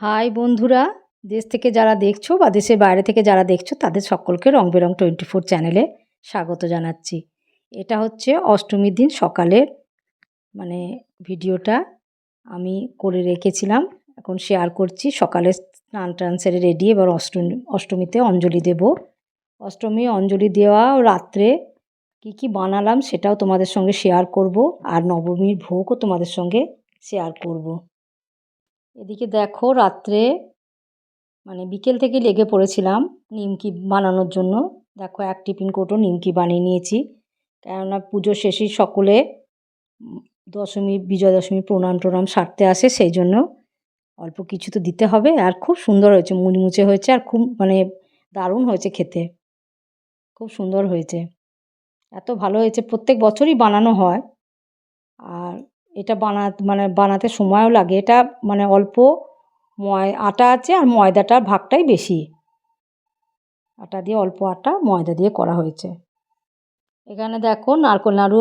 High বন্ধুরা, দেশ থেকে যারা দেখছো বা দেশের বাইরে থেকে যারা দেখছো তাদের সকলকে রং বেরং 24 চ্যানেলে স্বাগত জানাচ্ছি। এটা হচ্ছে অষ্টমীর দিন সকালের মানে ভিডিওটা আমি করে রেখেছিলাম, এখন শেয়ার করছি। সকালে স্নান টান সেরে রেডি, এবার অষ্টমীতে অঞ্জলি দেব। অষ্টমী অঞ্জলি দেওয়া ও রাত্রে কী কী বানালাম সেটাও তোমাদের সঙ্গে শেয়ার করব, আর নবমীর ভোগও তোমাদের সঙ্গে শেয়ার করব। এদিকে দেখো, রাত্রে বিকেল থেকে লেগে পড়েছিলাম নিমকি বানানোর জন্য। দেখো, এক টিফিন কৌটো নিমকি বানিয়ে নিয়েছি, কেননা পুজো শেষেই সকলে দশমী বিজয়া দশমী প্রণাম টোনাম সারতে আসে, সেই জন্য অল্প কিছু তো দিতে হবে। আর খুব সুন্দর হয়েছে, মুচমুচে হয়েছে, আর খুব দারুণ হয়েছে খেতে, খুব সুন্দর হয়েছে, এত ভালো হয়েছে। প্রত্যেক বছরই বানানো হয়, আর এটা বানাতে সময়ও লাগে। এটা অল্প আটা আছে, আর ময়দাটার ভাগটাই বেশি। আটা দিয়ে অল্প আটা, ময়দা দিয়ে করা হয়েছে। এখানে দেখো নারকোল নাড়ু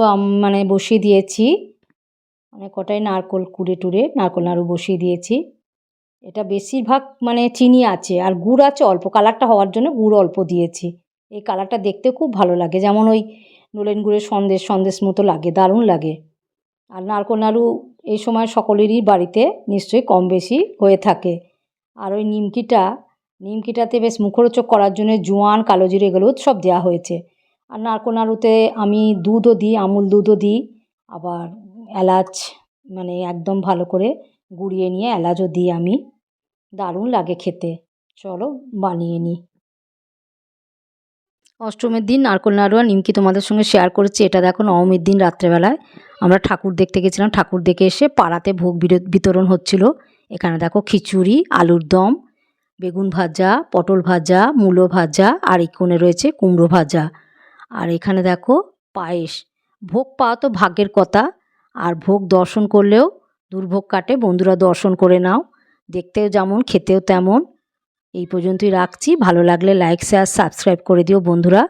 বসিয়ে দিয়েছি, অনেক কটাই নারকোল কুড়ে নারকোল নাড়ু বসিয়ে দিয়েছি। এটা বেশিরভাগ চিনি আছে আর গুড় আছে অল্প, কালারটা হওয়ার জন্য গুড় অল্প দিয়েছি। এই কালারটা দেখতে খুব ভালো লাগে, যেমন ওই নলেন গুড়ের সন্দেশ মতো লাগে, দারুণ লাগে। আর নারকোল নাড়ু এই সময় সকলেরই বাড়িতে নিশ্চয়ই কম বেশি হয়ে থাকে। আর ওই নিমকিটাতে বেশ মুখরোচক করার জন্য জোয়ান, কালো জিরে এগুলো সব দেওয়া হয়েছে। আর নারকোল নাড়ুতে আমি দুধও দিই, আমুল দুধও দিই, আবার এলাচ একদম ভালো করে গুঁড়িয়ে নিয়ে এলাচও দিই আমি, দারুণ লাগে খেতে। চলো বানিয়ে নিই। অষ্টমীর দিন নারকোল নাড়ু আর নিমকি তোমাদের সঙ্গে শেয়ার করেছি। এটা দেখো, নবমীর দিন রাত্রেবেলায় আমরা ঠাকুর দেখতে গেছিলাম, ঠাকুর দেখে এসে পাড়াতে ভোগ বিতরণ হচ্ছিল। এখানে দেখো খিচুড়ি, আলুর দম, বেগুন ভাজা, পটল ভাজা, মূলো ভাজা, আর এই কোণে রয়েছে কুমড়ো ভাজা। আর এখানে দেখো পায়েস। ভোগ পাওয়া তো ভাগ্যের কথা, আর ভোগ দর্শন করলেও দুর্ভোগ কাটে। বন্ধুরা, দর্শন করে নাও, দেখতেও যেমন খেতেও তেমন। এই পর্যন্তই রাখছি, ভালো লাগলে লাইক শেয়ার সাবস্ক্রাইব করে দিও বন্ধুরা।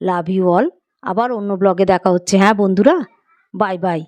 Love you all. আবার অন্য ব্লগে দেখা হচ্ছে। হ্যাঁ বন্ধুরা, বাই বাই।